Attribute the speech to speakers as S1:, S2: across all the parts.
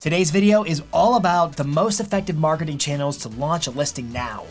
S1: Today's video is all about the most effective marketing channels to launch a listing now.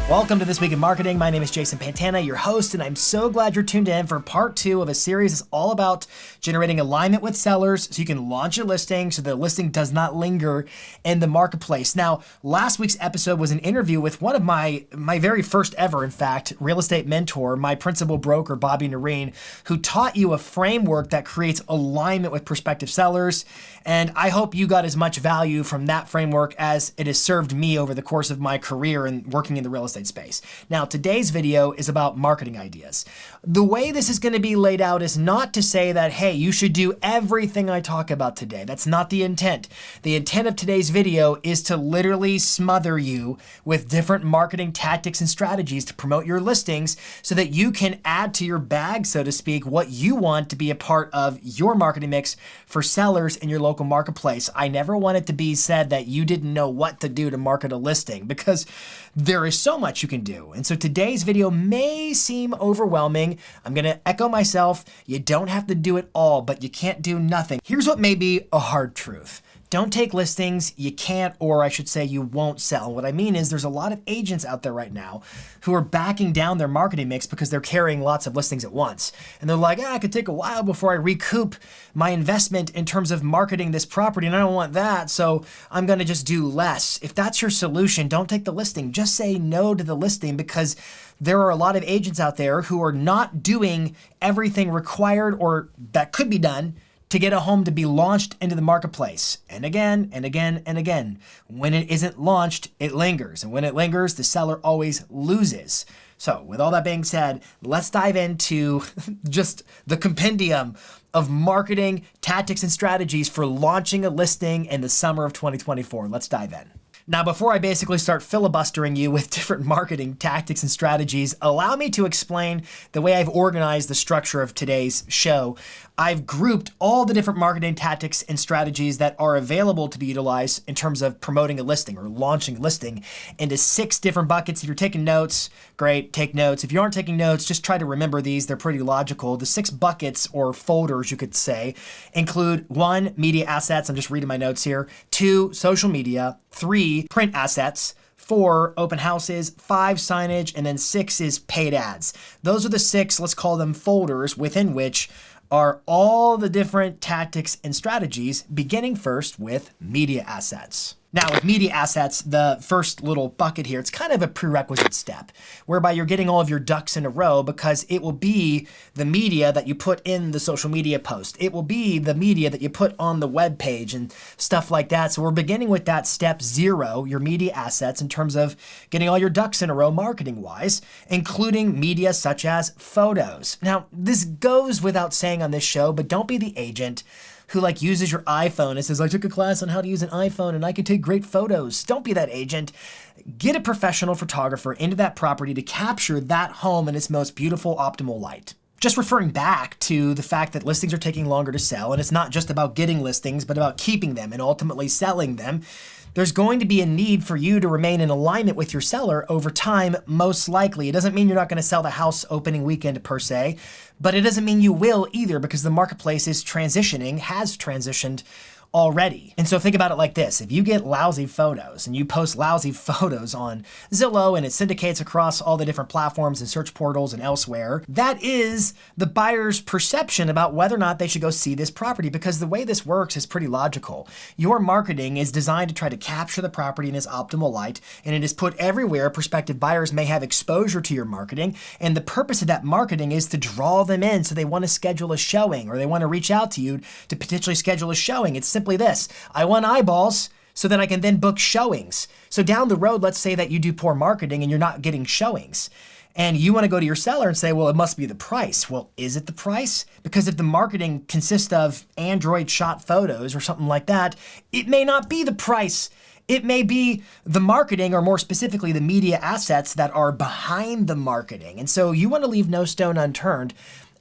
S1: Welcome to This Week in Marketing. My name is Jason Pantana, your host, and I'm so glad you're tuned in for part 2 of a series that's all about generating alignment with sellers so you can launch your listing so the listing does not linger in the marketplace. Now, last week's episode was an interview with one of my very first ever, in fact, real estate mentor, my principal broker, Bobby Nareen, who taught you a framework that creates alignment with prospective sellers. And I hope you got as much value from that framework as it has served me over the course of my career and working in the real estate space. Now, today's video is about marketing ideas. The way this is going to be laid out is not to say that, hey, you should do everything I talk about today. That's not the intent. The intent of today's video is to literally smother you with different marketing tactics and strategies to promote your listings so that you can add to your bag, so to speak, what you want to be a part of your marketing mix for sellers in your local marketplace. I never want it to be said that you didn't know what to do to market a listing, because there is so much you can do. And so today's video may seem overwhelming. I'm going to echo myself. You don't have to do it all, but you can't do nothing. Here's what may be a hard truth. Don't take listings you can't, or I should say you won't sell. What I mean is there's a lot of agents out there right now who are backing down their marketing mix because they're carrying lots of listings at once. And they're like, it could take a while before I recoup my investment in terms of marketing this property, and I don't want that, so I'm going to just do less. If that's your solution, don't take the listing. Just say no to the listing, because there are a lot of agents out there who are not doing everything required or that could be done to get a home to be launched into the marketplace. And again, and again, and again. When it isn't launched, it lingers. And when it lingers, the seller always loses. So with all that being said, let's dive into just the compendium of marketing tactics and strategies for launching a listing in the summer of 2024. Let's dive in. Now, before I basically start filibustering you with different marketing tactics and strategies, allow me to explain the way I've organized the structure of today's show. I've grouped all the different marketing tactics and strategies that are available to be utilized in terms of promoting a listing or launching a listing into 6 different buckets. If you're taking notes, great, take notes. If you aren't taking notes, just try to remember these. They're pretty logical. The 6 buckets, or folders you could say, include 1, media assets. I'm just reading my notes here. 2, social media. 3, print assets. 4, open houses. 5, signage. And then 6 is paid ads. Those are the 6, let's call them folders, within which are all the different tactics and strategies, beginning first with media assets. Now, with media assets, the first little bucket here, it's kind of a prerequisite step whereby you're getting all of your ducks in a row, because it will be the media that you put in the social media post. It will be the media that you put on the web page and stuff like that. So we're beginning with that step 0, your media assets, in terms of getting all your ducks in a row marketing-wise, including media such as photos. Now, this goes without saying on this show, but don't be the agent who uses your iPhone and says, I took a class on how to use an iPhone and I can take great photos. Don't be that agent. Get a professional photographer into that property to capture that home in its most beautiful, optimal light. Just referring back to the fact that listings are taking longer to sell, and it's not just about getting listings, but about keeping them and ultimately selling them. There's going to be a need for you to remain in alignment with your seller over time, most likely. It doesn't mean you're not going to sell the house opening weekend per se, but it doesn't mean you will either, because the marketplace is transitioning, has transitioned already. And so think about it like this. If you get lousy photos and you post lousy photos on Zillow and it syndicates across all the different platforms and search portals and elsewhere, that is the buyer's perception about whether or not they should go see this property, because the way this works is pretty logical. Your marketing is designed to try to capture the property in its optimal light, and it is put everywhere prospective buyers may have exposure to your marketing. And the purpose of that marketing is to draw them in so they want to schedule a showing, or they want to reach out to you to potentially schedule a showing. It's simply this: I want eyeballs so that I can then book showings. So down the road, let's say that you do poor marketing and you're not getting showings, and you want to go to your seller and say, well, it must be the price. Well, is it the price? Because if the marketing consists of Android shot photos or something like that, it may not be the price. It may be the marketing, or more specifically, the media assets that are behind the marketing. And so you want to leave no stone unturned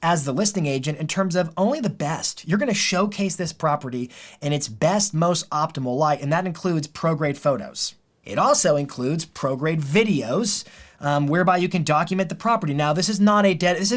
S1: as the listing agent in terms of only the best. You're going to showcase this property in its best, most optimal light, and that includes pro-grade photos. It also includes pro-grade videos whereby you can document the property. Now, this is not a this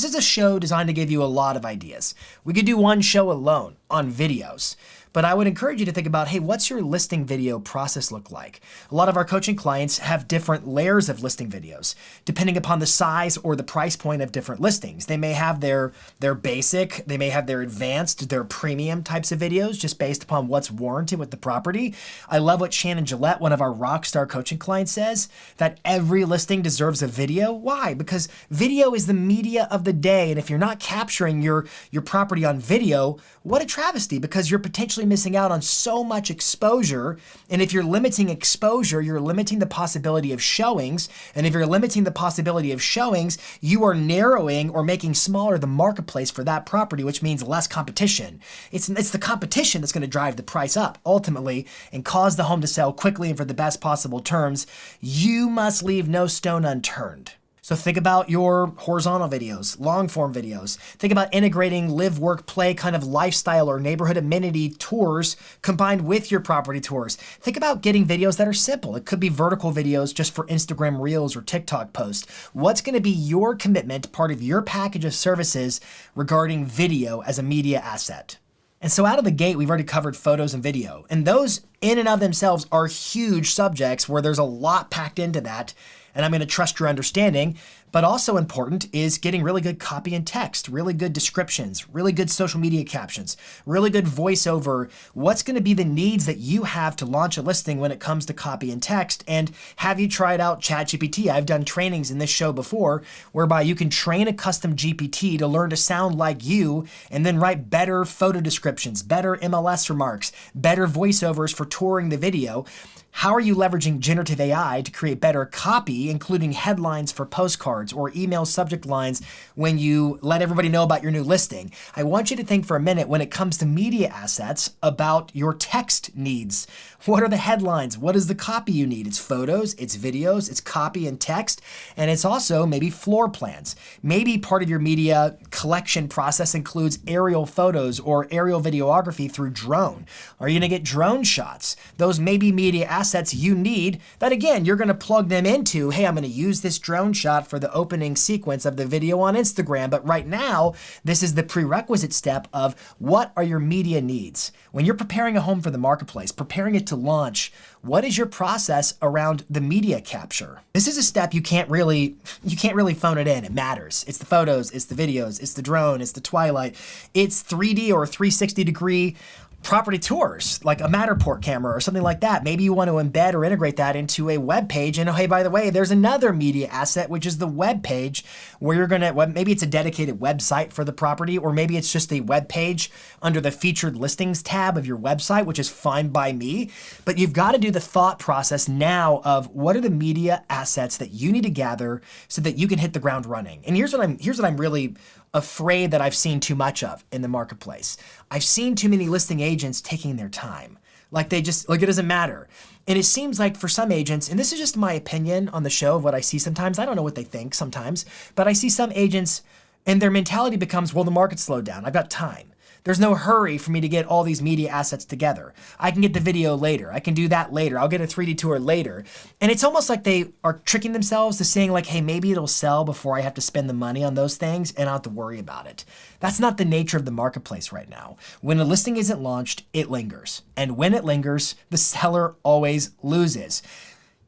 S1: is a show designed to give you a lot of ideas. We could do one show alone on videos. But I would encourage you to think about, hey, what's your listing video process look like? A lot of our coaching clients have different layers of listing videos, depending upon the size or the price point of different listings. They may have their basic, they may have their advanced, their premium types of videos, just based upon what's warranted with the property. I love what Shannon Gillette, one of our rockstar coaching clients, says, that every listing deserves a video. Why? Because video is the media of the day. And if you're not capturing your property on video, what a travesty, because you're potentially missing out on so much exposure. And if you're limiting exposure, you're limiting the possibility of showings. And if you're limiting the possibility of showings, you are narrowing or making smaller the marketplace for that property, which means less competition. It's the competition that's going to drive the price up ultimately and cause the home to sell quickly and for the best possible terms. You must leave no stone unturned. So think about your horizontal videos, long form videos. Think about integrating live, work, play kind of lifestyle or neighborhood amenity tours combined with your property tours. Think about getting videos that are simple. It could be vertical videos just for Instagram Reels or TikTok posts. What's going to be your commitment, part of your package of services regarding video as a media asset? And so out of the gate, we've already covered photos and video. And those in and of themselves are huge subjects where there's a lot packed into that. And I'm going to trust your understanding. But also important is getting really good copy and text, really good descriptions, really good social media captions, really good voiceover. What's going to be the needs that you have to launch a listing when it comes to copy and text? And have you tried out ChatGPT? I've done trainings in this show before whereby you can train a custom GPT to learn to sound like you and then write better photo descriptions, better MLS remarks, better voiceovers for touring the video. How are you leveraging generative AI to create better copy, including headlines for postcards or email subject lines when you let everybody know about your new listing? I want you to think for a minute when it comes to media assets about your text needs. What are the headlines? What is the copy you need? It's photos, it's videos, it's copy and text, and it's also maybe floor plans. Maybe part of your media collection process includes aerial photos or aerial videography through drone. Are you going to get drone shots? Those may be media assets you need that, again, you're going to plug them into, hey, I'm going to use this drone shot for the opening sequence of the video on Instagram. But right now, this is the prerequisite step of what are your media needs? When you're preparing a home for the marketplace, preparing it to launch, what is your process around the media capture? This is a step you can't really phone it in. It matters. It's the photos, it's the videos, it's the drone, it's the twilight, it's 3D or 360 degree property tours, like a Matterport camera or something like that. Maybe you want to embed or integrate that into a web page. And oh, hey, by the way, there's another media asset, which is the web page, where you're going to, maybe it's a dedicated website for the property, or maybe it's just a web page under the featured listings tab of your website, which is fine by me. But you've got to do the thought process now of what are the media assets that you need to gather so that you can hit the ground running. And here's what I'm really afraid that I've seen too much of in the marketplace. I've seen too many listing agents taking their time. Like it doesn't matter. And it seems like for some agents, and this is just my opinion on the show of what I see sometimes, I don't know what they think sometimes, but I see some agents and their mentality becomes, well, the market slowed down. I've got time. There's no hurry for me to get all these media assets together. I can get the video later. I can do that later. I'll get a 3D tour later. And it's almost like they are tricking themselves to saying like, hey, maybe it'll sell before I have to spend the money on those things and I don't have to worry about it. That's not the nature of the marketplace right now. When a listing isn't launched, it lingers. And when it lingers, the seller always loses.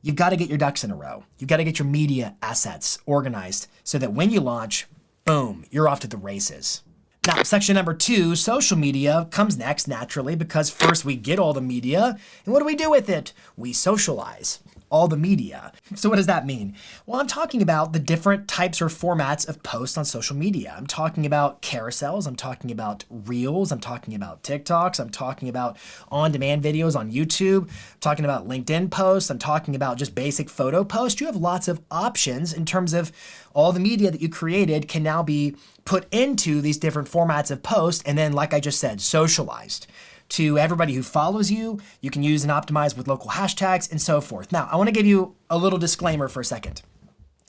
S1: You've got to get your ducks in a row. You've got to get your media assets organized so that when you launch, boom, you're off to the races. Now, section number 2, social media, comes next naturally because first we get all the media, and what do we do with it? We socialize all the media. So what does that mean? Well, I'm talking about the different types or formats of posts on social media. I'm talking about carousels, I'm talking about reels, I'm talking about TikToks, I'm talking about on-demand videos on YouTube, I'm talking about LinkedIn posts, I'm talking about just basic photo posts. You have lots of options in terms of all the media that you created can now be put into these different formats of posts and then, like I just said, socialized to everybody who follows you. You can use and optimize with local hashtags and so forth. Now, I want to give you a little disclaimer for a second.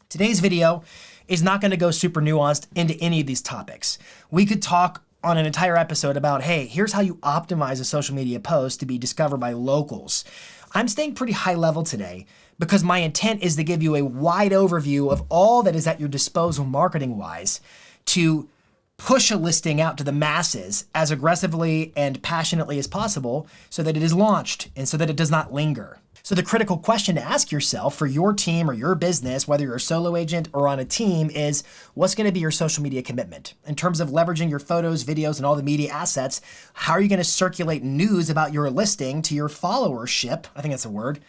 S1: Today's video is not going to go super nuanced into any of these topics. We could talk on an entire episode about, hey, here's how you optimize a social media post to be discovered by locals. I'm staying pretty high level today because my intent is to give you a wide overview of all that is at your disposal marketing-wise to push a listing out to the masses as aggressively and passionately as possible so that it is launched and so that it does not linger. So the critical question to ask yourself for your team or your business, whether you're a solo agent or on a team, is what's going to be your social media commitment? In terms of leveraging your photos, videos, and all the media assets, how are you going to circulate news about your listing to your followership? I think that's a word.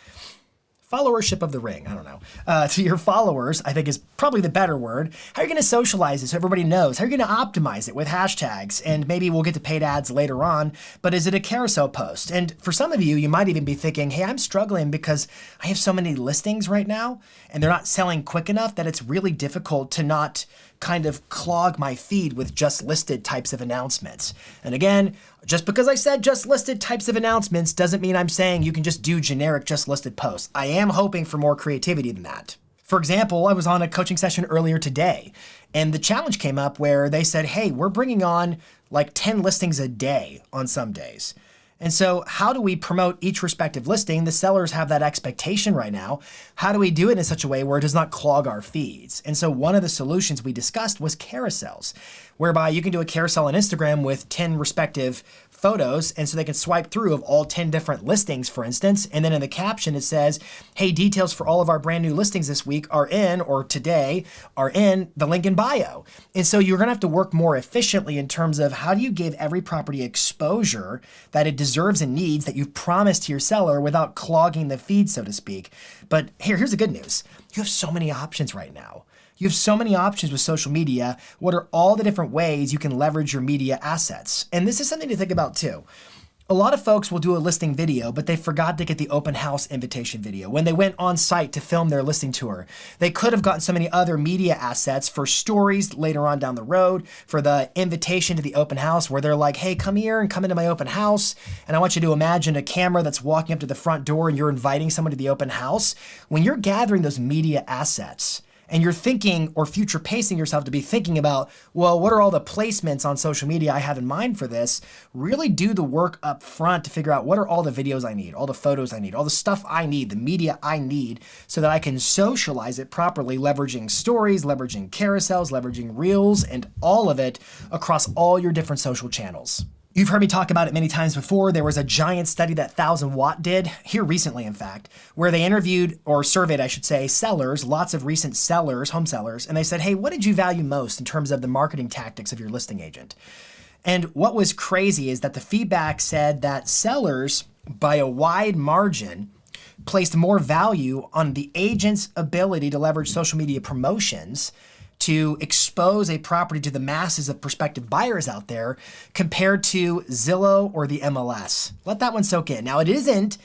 S1: Followership of the ring, I don't know. To your followers, I think is probably the better word. How are you going to socialize it so everybody knows? How are you going to optimize it with hashtags? And maybe we'll get to paid ads later on, but is it a carousel post? And for some of you, you might even be thinking, hey, I'm struggling because I have so many listings right now and they're not selling quick enough that it's really difficult to not kind of clog my feed with just listed types of announcements. And again, just because I said just listed types of announcements doesn't mean I'm saying you can just do generic just listed posts. I am hoping for more creativity than that. For example, I was on a coaching session earlier today, and the challenge came up where they said, hey, we're bringing on like 10 listings a day on some days. And so how do we promote each respective listing? The sellers have that expectation right now. How do we do it in such a way where it does not clog our feeds? And so one of the solutions we discussed was carousels, whereby you can do a carousel on Instagram with 10 respective photos, and so they can swipe through of all 10 different listings, for instance, and then in the caption it says, hey, details for all of our brand new listings this week are in, or today, are in the link in bio. And so you're gonna have to work more efficiently in terms of how do you give every property exposure that it deserves and needs that you've promised to your seller without clogging the feed, so to speak. But here's the good news. You have so many options right now. You have so many options with social media. What are all the different ways you can leverage your media assets? And this is something to think about too. A lot of folks will do a listing video, but they forgot to get the open house invitation video. When they went on site to film their listing tour, they could have gotten so many other media assets for stories later on down the road, for the invitation to the open house where they're like, hey, come here and come into my open house. And I want you to imagine a camera that's walking up to the front door and you're inviting someone to the open house. When you're gathering those media assets, and you're thinking or future pacing yourself to be thinking about, well, what are all the placements on social media I have in mind for this? Really do the work up front to figure out what are all the videos I need, all the photos I need, all the stuff I need, the media I need, so that I can socialize it properly, leveraging stories, leveraging carousels, leveraging reels, and all of it across all your different social channels. You've heard me talk about it many times before. There was a giant study that 1000 Watt did, here recently in fact, where they interviewed, or surveyed I should say, sellers, lots of recent sellers, home sellers, and they said, hey, what did you value most in terms of the marketing tactics of your listing agent? And what was crazy is that the feedback said that sellers, by a wide margin, placed more value on the agent's ability to leverage social media promotions to expose a property to the masses of prospective buyers out there compared to Zillow or the MLS. Let that one soak in. Now, it isn't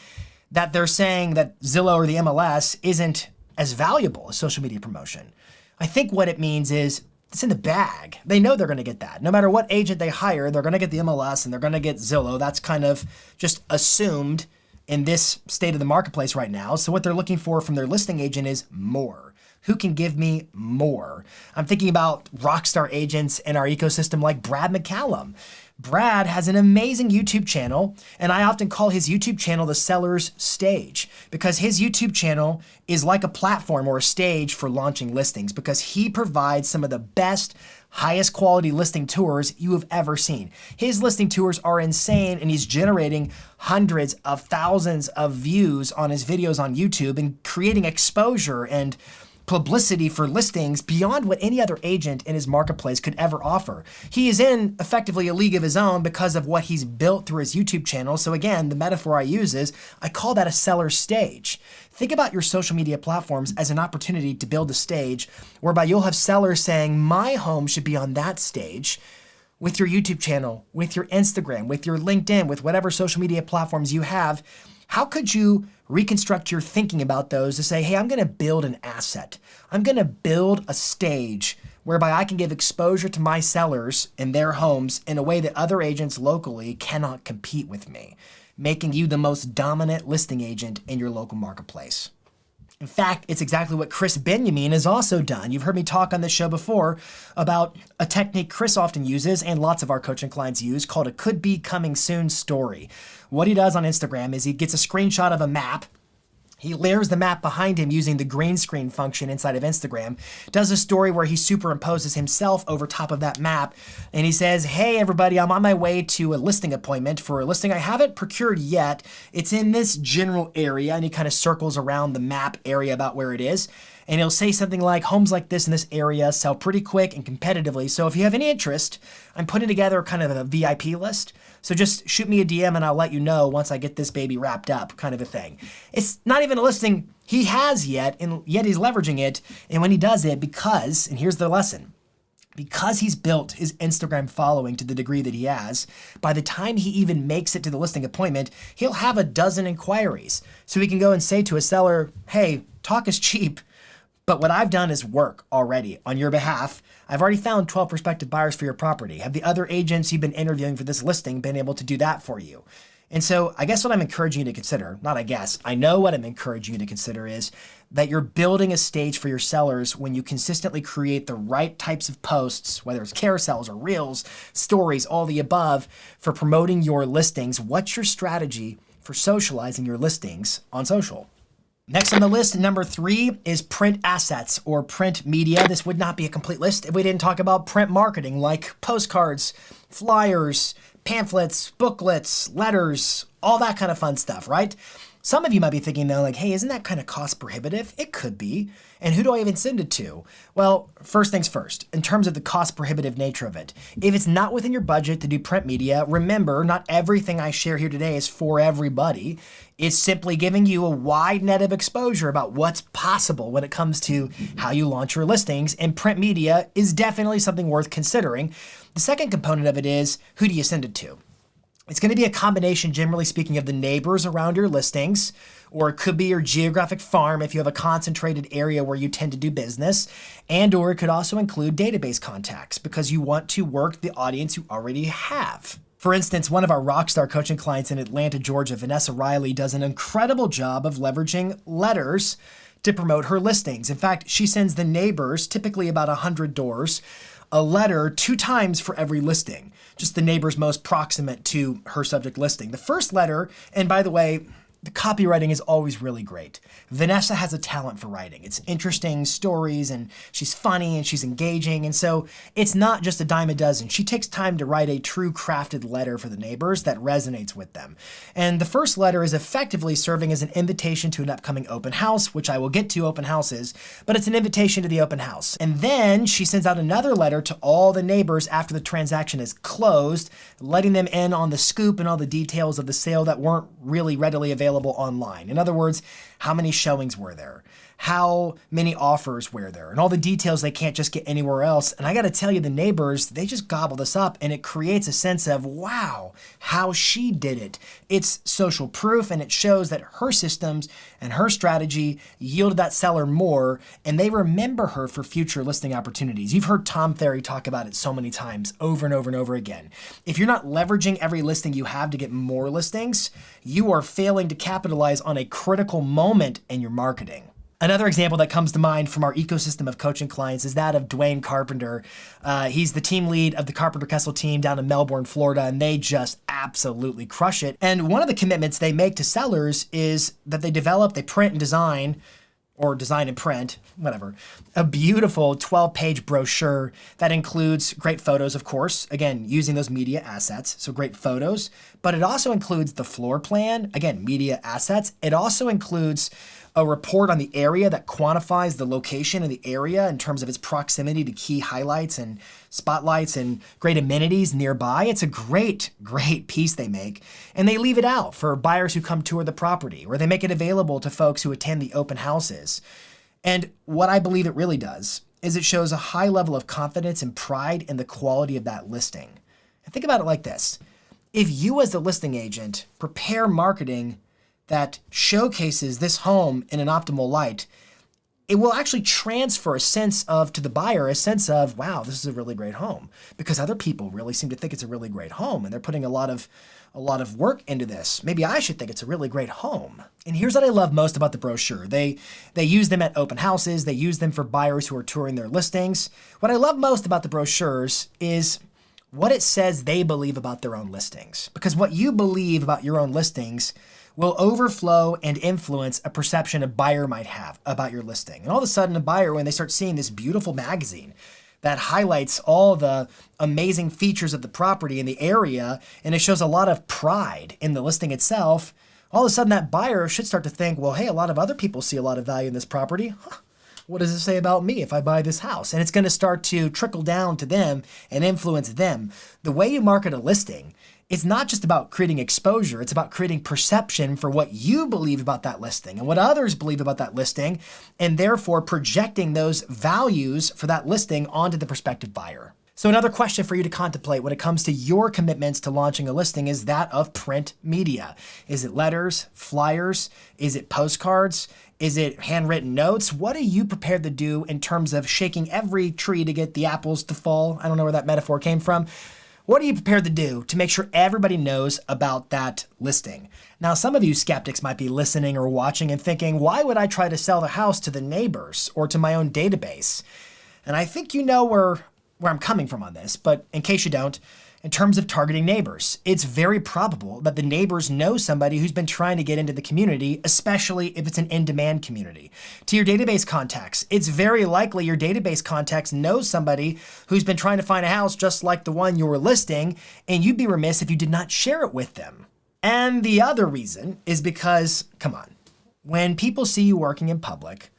S1: that they're saying that Zillow or the MLS isn't as valuable as social media promotion. I think what it means is it's in the bag. They know they're going to get that. No matter what agent they hire, they're going to get the MLS and they're going to get Zillow. That's kind of just assumed in this state of the marketplace right now. So what they're looking for from their listing agent is more. Who can give me more? I'm thinking about rockstar agents in our ecosystem like Brad McCallum. Brad has an amazing YouTube channel, and I often call his YouTube channel the seller's stage because his YouTube channel is like a platform or a stage for launching listings because he provides some of the best, highest quality listing tours you have ever seen. His listing tours are insane, and he's generating hundreds of thousands of views on his videos on YouTube and creating exposure and publicity for listings beyond what any other agent in his marketplace could ever offer. He is in effectively a league of his own because of what he's built through his YouTube channel. So again, the metaphor I use is, I call that a seller's stage. Think about your social media platforms as an opportunity to build a stage whereby you'll have sellers saying, my home should be on that stage with your YouTube channel, with your Instagram, with your LinkedIn, with whatever social media platforms you have. How could you reconstruct your thinking about those to say, hey, I'm going to build an asset. I'm going to build a stage whereby I can give exposure to my sellers in their homes in a way that other agents locally cannot compete with me, making you the most dominant listing agent in your local marketplace. In fact, it's exactly what Chris Benjamin has also done. You've heard me talk on this show before about a technique Chris often uses and lots of our coaching clients use called a could be coming soon story. What he does on Instagram is he gets a screenshot of a map. He layers the map behind him using the green screen function inside of Instagram, does a story where he superimposes himself over top of that map, and he says, hey everybody, I'm on my way to a listing appointment for a listing I haven't procured yet. It's in this general area, and he kind of circles around the map area about where it is. And he'll say something like, homes like this in this area sell pretty quick and competitively. So if you have any interest, I'm putting together kind of a VIP list. So just shoot me a DM and I'll let you know once I get this baby wrapped up, kind of a thing. It's not even a listing he has yet, and yet he's leveraging it. And when he does it, and here's the lesson, because he's built his Instagram following to the degree that he has, by the time he even makes it to the listing appointment, he'll have a dozen inquiries. So he can go and say to a seller, hey, talk is cheap. But what I've done is work already on your behalf. I've already found 12 prospective buyers for your property. Have the other agents you've been interviewing for this listing been able to do that for you? And so I guess what I'm encouraging you to consider, not I guess, I know what I'm encouraging you to consider is that you're building a stage for your sellers when you consistently create the right types of posts, whether it's carousels or reels, stories, all the above, for promoting your listings. What's your strategy for socializing your listings on social? Next on the list, number 3, is print assets or print media. This would not be a complete list if we didn't talk about print marketing like postcards, flyers, pamphlets, booklets, letters, all that kind of fun stuff, right? Some of you might be thinking though, like, hey, isn't that kind of cost prohibitive? It could be. And who do I even send it to? Well, first things first, in terms of the cost prohibitive nature of it, if it's not within your budget to do print media, remember, not everything I share here today is for everybody. It's simply giving you a wide net of exposure about what's possible when it comes to how you launch your listings, and print media is definitely something worth considering. The second component of it is, who do you send it to? It's going to be a combination, generally speaking, of the neighbors around your listings, or it could be your geographic farm if you have a concentrated area where you tend to do business, and or it could also include database contacts because you want to work the audience you already have. For instance, one of our rockstar coaching clients in Atlanta, Georgia, Vanessa Riley, does an incredible job of leveraging letters to promote her listings. In fact, she sends the neighbors, typically about 100 doors, a letter 2 times for every listing, just the neighbors most proximate to her subject listing. The first letter, and by the way, the copywriting is always really great. Vanessa has a talent for writing. It's interesting stories, and she's funny, and she's engaging, and so it's not just a dime a dozen. She takes time to write a true crafted letter for the neighbors that resonates with them. And the first letter is effectively serving as an invitation to an upcoming open house, which I will get to open houses, but it's an invitation to the open house. And then she sends out another letter to all the neighbors after the transaction is closed, letting them in on the scoop and all the details of the sale that weren't really readily available online. In other words, how many showings were there? How many offers were there? And all the details they can't just get anywhere else. And I got to tell you, the neighbors, they just gobble this up, and it creates a sense of, wow, how she did it. It's social proof, and it shows that her systems and her strategy yielded that seller more, and they remember her for future listing opportunities. You've heard Tom Ferry talk about it so many times, over and over and over again. If you're not leveraging every listing you have to get more listings, you are failing to capitalize on a critical moment in your marketing. Another example that comes to mind from our ecosystem of coaching clients is that of Dwayne Carpenter. He's the team lead of the Carpenter Kessel team down in Melbourne, Florida, and they just absolutely crush it. And one of the commitments they make to sellers is that they print and design, or design and print, whatever, a beautiful 12-page brochure that includes great photos, of course, again, using those media assets, so great photos, but it also includes the floor plan, again, media assets. It also includes a report on the area that quantifies the location of the area in terms of its proximity to key highlights and spotlights and great amenities nearby. It's a great, great piece they make. And they leave it out for buyers who come tour the property, or they make it available to folks who attend the open houses. And what I believe it really does is it shows a high level of confidence and pride in the quality of that listing. And think about it like this. If you as the listing agent prepare marketing that showcases this home in an optimal light, it will actually transfer a sense of, to the buyer, a sense of, wow, this is a really great home, because other people really seem to think it's a really great home and they're putting a lot of work into this. Maybe I should think it's a really great home. And here's what I love most about the brochure. They use them at open houses. They use them for buyers who are touring their listings. What I love most about the brochures is what it says they believe about their own listings. Because what you believe about your own listings will overflow and influence a perception a buyer might have about your listing. And all of a sudden, a buyer, when they start seeing this beautiful magazine that highlights all the amazing features of the property in the area, and it shows a lot of pride in the listing itself, all of a sudden that buyer should start to think, well, hey, a lot of other people see a lot of value in this property. What does it say about me if I buy this house? And it's going to start to trickle down to them and influence them. The way you market a listing, it's not just about creating exposure, it's about creating perception for what you believe about that listing and what others believe about that listing, and therefore projecting those values for that listing onto the prospective buyer. So another question for you to contemplate when it comes to your commitments to launching a listing is that of print media. Is it letters, flyers? Is it postcards? Is it handwritten notes? What are you prepared to do in terms of shaking every tree to get the apples to fall? I don't know where that metaphor came from. What are you prepared to do to make sure everybody knows about that listing? Now, some of you skeptics might be listening or watching and thinking, why would I try to sell the house to the neighbors or to my own database? And I think you know where I'm coming from on this, but in case you don't, in terms of targeting neighbors, it's very probable that the neighbors know somebody who's been trying to get into the community, especially if it's an in-demand community. To your database contacts, it's very likely your database contacts know somebody who's been trying to find a house just like the one you're listing, and you'd be remiss if you did not share it with them. And the other reason is because, come on, when people see you working in public,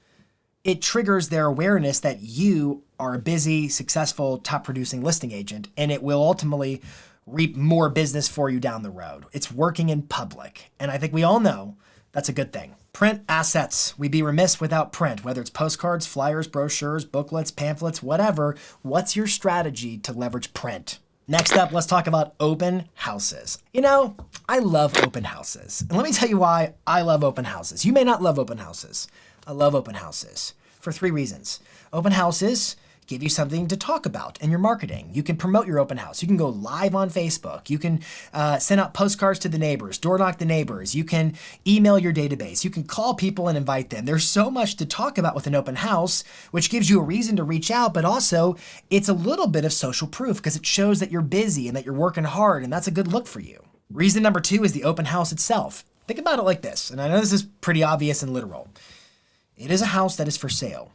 S1: it triggers their awareness that you are a busy, successful, top-producing listing agent, and it will ultimately reap more business for you down the road. It's working in public, and I think we all know that's a good thing. Print assets. We'd be remiss without print, whether it's postcards, flyers, brochures, booklets, pamphlets, whatever. What's your strategy to leverage print? Next up, let's talk about open houses. You know, I love open houses, and let me tell you why I love open houses. You may not love open houses. I love open houses for 3 reasons. Open houses give you something to talk about in your marketing. You can promote your open house. You can go live on Facebook. You can send out postcards to the neighbors, door knock the neighbors. You can email your database. You can call people and invite them. There's so much to talk about with an open house, which gives you a reason to reach out, but also it's a little bit of social proof because it shows that you're busy and that you're working hard, and that's a good look for you. Reason number 2 is the open house itself. Think about it like this, and I know this is pretty obvious and literal. It is a house that is for sale.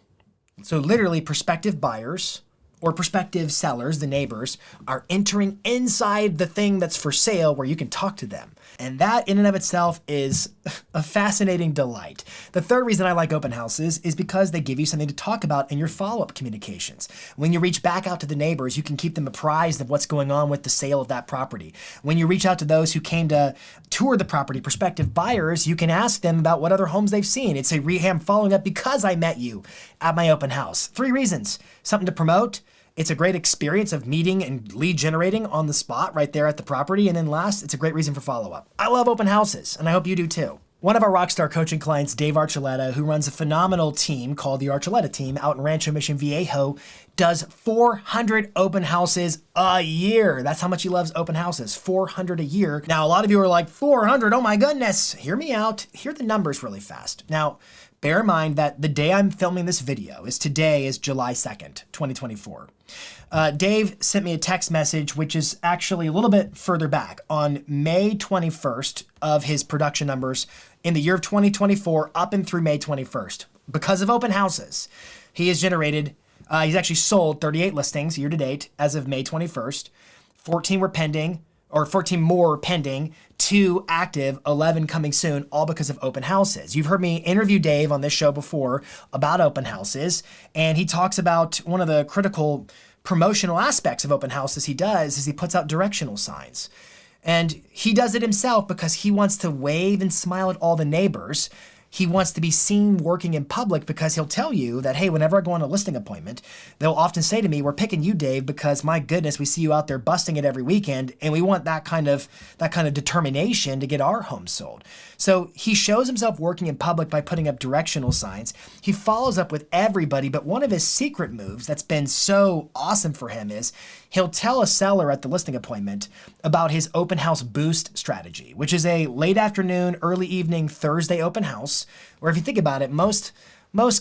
S1: So literally prospective buyers or prospective sellers, the neighbors, are entering inside the thing that's for sale where you can talk to them. And that in and of itself is a fascinating delight. The third reason I like open houses is because they give you something to talk about in your follow-up communications. When you reach back out to the neighbors, you can keep them apprised of what's going on with the sale of that property. When you reach out to those who came to tour the property, prospective buyers, you can ask them about what other homes they've seen. It's a reham following up because I met you at my open house. 3 reasons. Something to promote. It's a great experience of meeting and lead generating on the spot right there at the property. And then last, it's a great reason for follow-up. I love open houses, and I hope you do too. One of our Rockstar coaching clients, Dave Archuleta, who runs a phenomenal team called the Archuleta team out in Rancho Mission Viejo, does 400 open houses a year. That's how much he loves open houses, 400 a year. Now, a lot of you are like, 400, oh my goodness. Hear me out. Hear the numbers really fast. Now, bear in mind that the day I'm filming this video is July 2nd, 2024. Dave sent me a text message, which is actually a little bit further back on May 21st of his production numbers in the year of 2024 up and through May 21st. Because of open houses, he has generated, he's actually sold 38 listings year to date as of May 21st. 14 were pending, or 14 more pending, 2 active, 11 coming soon, all because of open houses. You've heard me interview Dave on this show before about open houses, and he talks about one of the critical promotional aspects of open houses he does is he puts out directional signs. And he does it himself because he wants to wave and smile at all the neighbors. he wants to be seen working in public because he'll tell you that, hey, whenever I go on a listing appointment, they'll often say to me, we're picking you, Dave, because my goodness, we see you out there busting it every weekend, and we want that kind of determination to get our home sold. So he shows himself working in public by putting up directional signs. He follows up with everybody, but one of his secret moves that's been so awesome for him is he'll tell a seller at the listing appointment about his open house boost strategy, which is a late afternoon, early evening Thursday open house, where if you think about it, most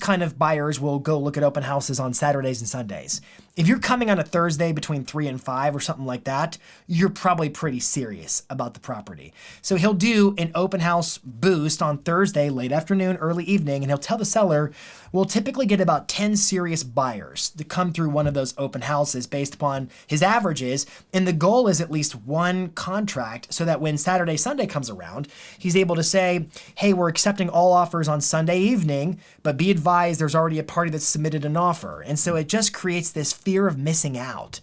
S1: kind of buyers will go look at open houses on Saturdays and Sundays. If you're coming on a Thursday between 3 and 5 or something like that, you're probably pretty serious about the property. So he'll do an open house boost on Thursday, late afternoon, early evening, and he'll tell the seller, we'll typically get about 10 serious buyers to come through one of those open houses based upon his averages. And the goal is at least one contract so that when Saturday, Sunday comes around, he's able to say, hey, we're accepting all offers on Sunday evening, but be advised there's already a party that's submitted an offer. And so it just creates this fear of missing out.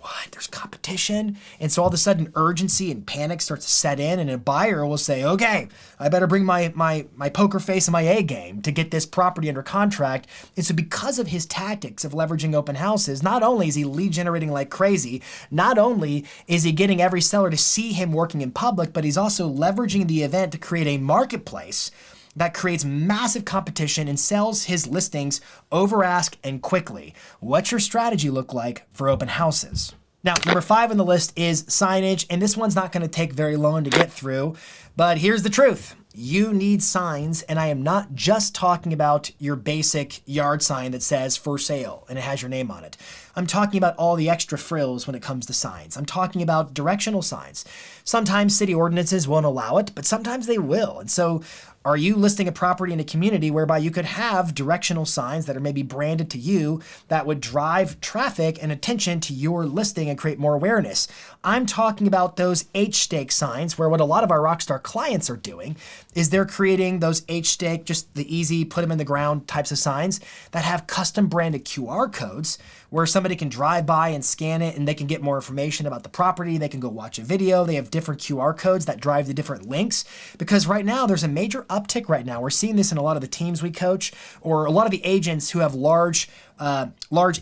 S1: What? There's competition? And so all of a sudden urgency and panic starts to set in, and a buyer will say, okay, I better bring my poker face and my A game to get this property under contract. And so because of his tactics of leveraging open houses, not only is he lead generating like crazy, not only is he getting every seller to see him working in public, but he's also leveraging the event to create a marketplace that creates massive competition and sells his listings over ask and quickly. What's your strategy look like for open houses? Now, number 5 on the list is signage, and this one's not going to take very long to get through, but here's the truth. You need signs, and I am not just talking about your basic yard sign that says for sale and it has your name on it. I'm talking about all the extra frills when it comes to signs. I'm talking about directional signs. Sometimes city ordinances won't allow it, but sometimes they will. And so are you listing a property in a community whereby you could have directional signs that are maybe branded to you that would drive traffic and attention to your listing and create more awareness? I'm talking about those H-stake signs, where what a lot of our Rockstar clients are doing is they're creating those H-stake, just the easy put them in the ground types of signs that have custom branded QR codes where somebody can drive by and scan it and they can get more information about the property. They can go watch a video. They have different QR codes that drive the different links, because right now there's a major uptick right now. We're seeing this in a lot of the teams we coach, or a lot of the agents who have large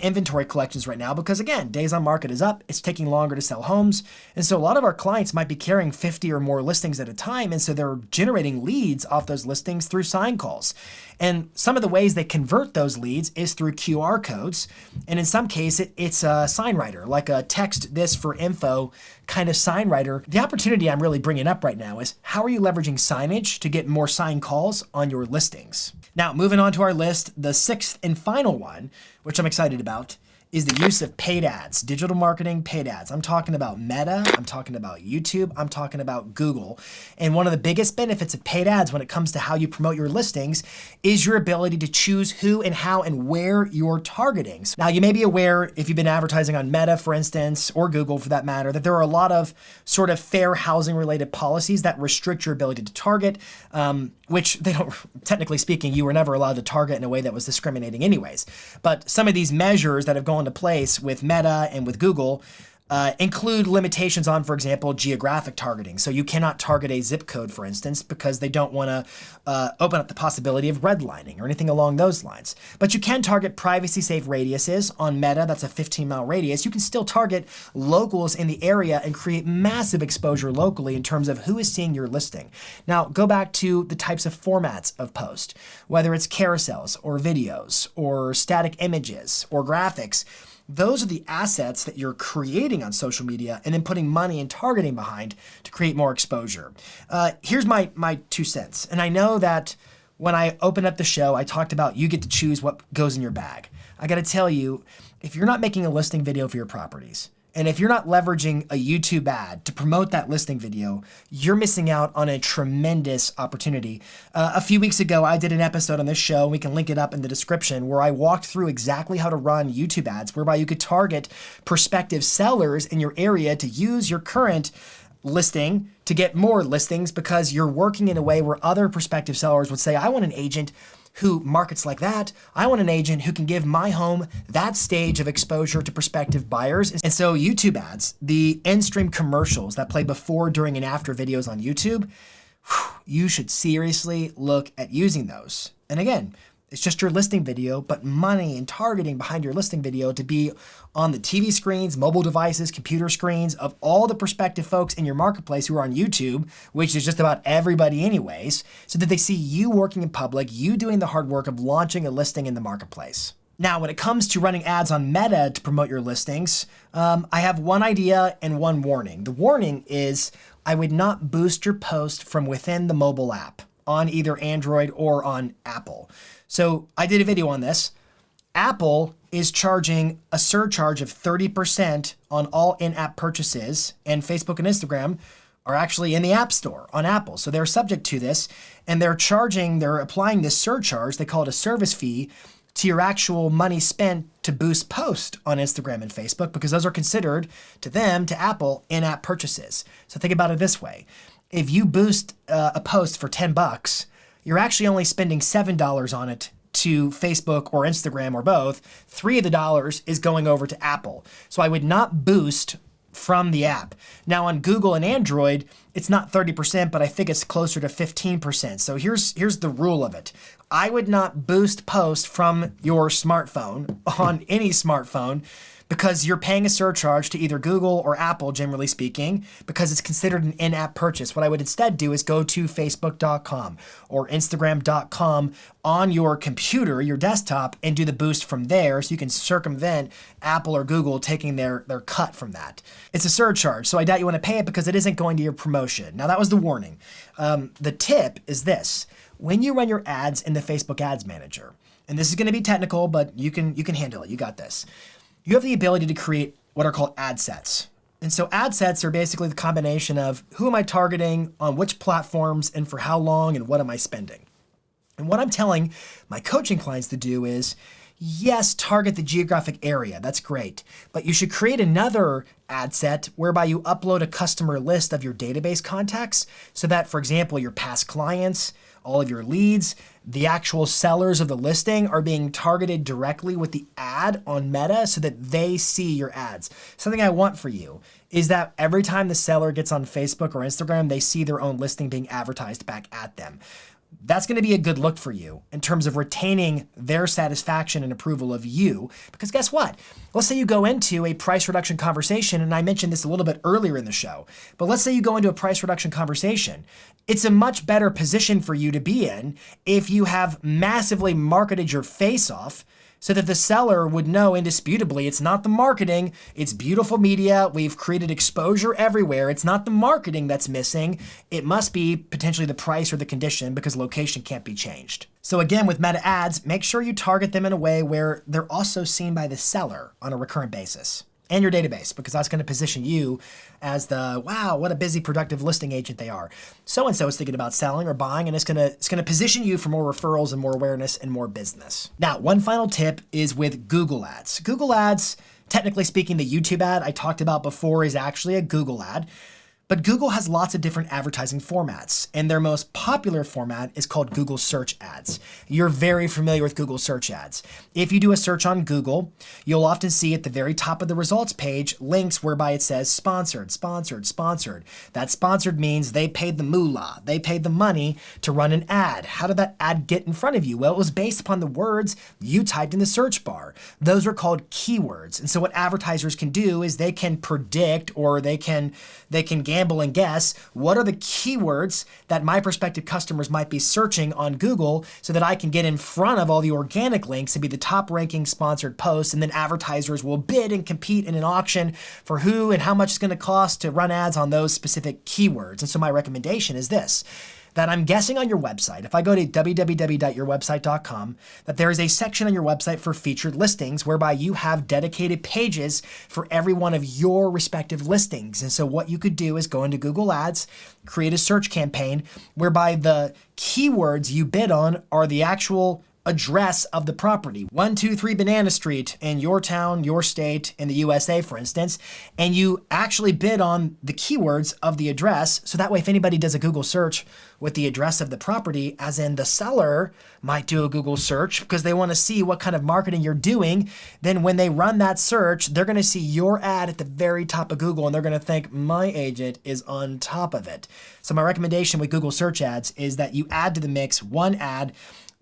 S1: inventory collections right now, because again, days on market is up. It's taking longer to sell homes. And so a lot of our clients might be carrying 50 or more listings at a time. And so they're generating leads off those listings through sign calls. And some of the ways they convert those leads is through QR codes. And in some cases, it's a sign writer, like a text this for info kind of sign writer. The opportunity I'm really bringing up right now is how are you leveraging signage to get more sign calls on your listings? Now, moving on to our list, the 6th and final one, which I'm excited about, is the use of paid ads, digital marketing, paid ads. I'm talking about Meta, I'm talking about YouTube, I'm talking about Google. And one of the biggest benefits of paid ads when it comes to how you promote your listings is your ability to choose who and how and where you're targeting. Now, you may be aware, if you've been advertising on Meta, for instance, or Google for that matter, that there are a lot of sort of fair housing related policies that restrict your ability to target, which they don't, technically speaking, you were never allowed to target in a way that was discriminating anyways. But some of these measures that have gone into place with Meta and with Google include limitations on, for example, geographic targeting. So you cannot target a zip code, for instance, because they don't want to open up the possibility of redlining or anything along those lines. But you can target privacy-safe radiuses on Meta. That's a 15-mile radius. You can still target locals in the area and create massive exposure locally in terms of who is seeing your listing. Now, go back to the types of formats of post, whether it's carousels or videos or static images or graphics. Those are the assets that you're creating on social media and then putting money and targeting behind to create more exposure. Here's my 2 cents. And I know that when I opened up the show, I talked about you get to choose what goes in your bag. I got to tell you, if you're not making a listing video for your properties, and if you're not leveraging a YouTube ad to promote that listing video, you're missing out on a tremendous opportunity. A few weeks ago, I did an episode on this show, we can link it up in the description, where I walked through exactly how to run YouTube ads, whereby you could target prospective sellers in your area to use your current listing to get more listings, because you're working in a way where other prospective sellers would say, I want an agent who markets like that. I want an agent who can give my home that stage of exposure to prospective buyers. And so YouTube ads, the end stream commercials that play before, during, and after videos on YouTube, you should seriously look at using those. And again, it's just your listing video, but money and targeting behind your listing video to be on the TV screens, mobile devices, computer screens of all the prospective folks in your marketplace who are on YouTube, which is just about everybody anyways, so that they see you working in public, you doing the hard work of launching a listing in the marketplace. Now, when it comes to running ads on Meta to promote your listings, I have one idea and one warning. The warning is I would not boost your post from within the mobile app on either Android or on Apple. So I did a video on this. Apple is charging a surcharge of 30% on all in-app purchases, and Facebook and Instagram are actually in the App Store on Apple. So they're subject to this, and they're applying this surcharge, they call it a service fee, to your actual money spent to boost post on Instagram and Facebook, because those are considered to them, to Apple, in-app purchases. So think about it this way. If you boost a post for $10, you're actually only spending $7 on it to Facebook or Instagram or both. $3 of the dollars is going over to Apple. So I would not boost from the app. Now on Google and Android, it's not 30%, but I think it's closer to 15%. So here's the rule of it. I would not boost post from your smartphone on any smartphone, because you're paying a surcharge to either Google or Apple, generally speaking, because it's considered an in-app purchase. What I would instead do is go to facebook.com or instagram.com on your computer, your desktop, and do the boost from there, so you can circumvent Apple or Google taking their cut from that. It's a surcharge, so I doubt you want to pay it because it isn't going to your promotion. Now, that was the warning. The tip is this. When you run your ads in the Facebook Ads Manager, and this is going to be technical, but you can handle it. You got this. You have the ability to create what are called ad sets. And so ad sets are basically the combination of who am I targeting, on which platforms, and for how long, and what am I spending. And what I'm telling my coaching clients to do is, yes, target the geographic area. That's great. But you should create another ad set whereby you upload a customer list of your database contacts, so that, for example, your past clients, all of your leads, the actual sellers of the listing are being targeted directly with the ad on Meta so that they see your ads. Something I want for you is that every time the seller gets on Facebook or Instagram, they see their own listing being advertised back at them. That's going to be a good look for you in terms of retaining their satisfaction and approval of you. Because guess what? Let's say you go into a price reduction conversation, and I mentioned this a little bit earlier in the show, but let's say you go into a price reduction conversation. It's a much better position for you to be in if you have massively marketed your face off, so that the seller would know indisputably it's not the marketing, it's beautiful media, we've created exposure everywhere, it's not the marketing that's missing, it must be potentially the price or the condition, because location can't be changed. So again, with Meta ads, make sure you target them in a way where they're also seen by the seller on a recurrent basis. And your database, because that's going to position you as the, wow, what a busy, productive listing agent they are. So-and-so is thinking about selling or buying, and it's going to position you for more referrals and more awareness and more business. Now, one final tip is with Google Ads. Google Ads, technically speaking, the YouTube ad I talked about before is actually a Google ad. But Google has lots of different advertising formats, and their most popular format is called Google Search Ads. You're very familiar with Google Search Ads. If you do a search on Google, you'll often see at the very top of the results page links whereby it says sponsored, sponsored, sponsored. That sponsored means they paid the moolah, they paid the money to run an ad. How did that ad get in front of you? Well, it was based upon the words you typed in the search bar. Those are called keywords. And so what advertisers can do is they can predict, or they can gamble and guess what are the keywords that my prospective customers might be searching on Google, so that I can get in front of all the organic links and be the top ranking sponsored posts, and then advertisers will bid and compete in an auction for who and how much it's going to cost to run ads on those specific keywords. And so my recommendation is this, that I'm guessing on your website, if I go to www.yourwebsite.com, that there is a section on your website for featured listings whereby you have dedicated pages for every one of your respective listings. And so what you could do is go into Google Ads, create a search campaign whereby the keywords you bid on are the actual address of the property, 123 Banana Street in your town, your state, in the USA, for instance, and you actually bid on the keywords of the address. So that way, if anybody does a Google search with the address of the property, as in the seller might do a Google search because they want to see what kind of marketing you're doing, then when they run that search, they're going to see your ad at the very top of Google and they're going to think, my agent is on top of it. So my recommendation with Google search ads is that you add to the mix one ad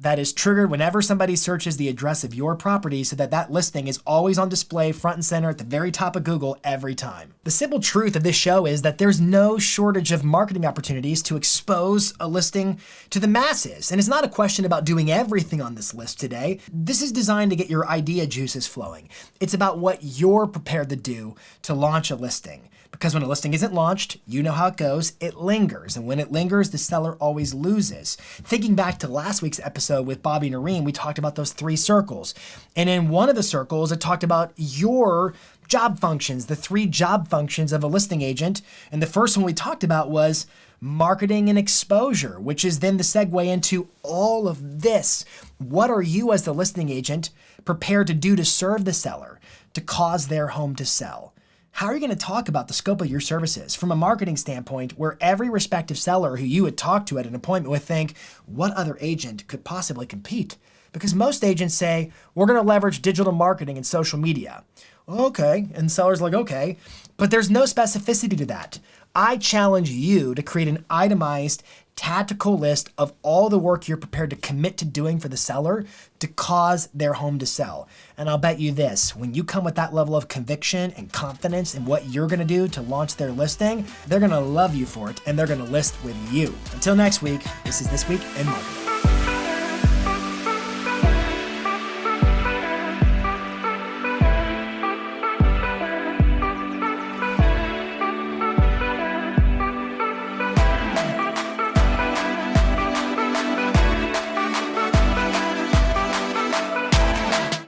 S1: that is triggered whenever somebody searches the address of your property so that that listing is always on display front and center at the very top of Google every time. The simple truth of this show is that there's no shortage of marketing opportunities to expose a listing to the masses. And it's not a question about doing everything on this list today. This is designed to get your idea juices flowing. It's about what you're prepared to do to launch a listing. Because when a listing isn't launched, you know how it goes, it lingers. And when it lingers, the seller always loses. Thinking back to last week's episode with Bobby and Noreen, we talked about those 3 circles. And in one of the circles, it talked about your job functions, the 3 job functions of a listing agent. And the first one we talked about was marketing and exposure, which is then the segue into all of this. What are you as the listing agent prepared to do to serve the seller, to cause their home to sell? How are you going to talk about the scope of your services from a marketing standpoint where every respective seller who you would talk to at an appointment would think, what other agent could possibly compete? Because most agents say, we're going to leverage digital marketing and social media. Okay, and sellers like, okay, but there's no specificity to that. I challenge you to create an itemized, tactical list of all the work you're prepared to commit to doing for the seller to cause their home to sell. And I'll bet you this, when you come with that level of conviction and confidence in what you're gonna do to launch their listing, they're gonna love you for it and they're gonna list with you. Until next week, this is This Week in Marketing.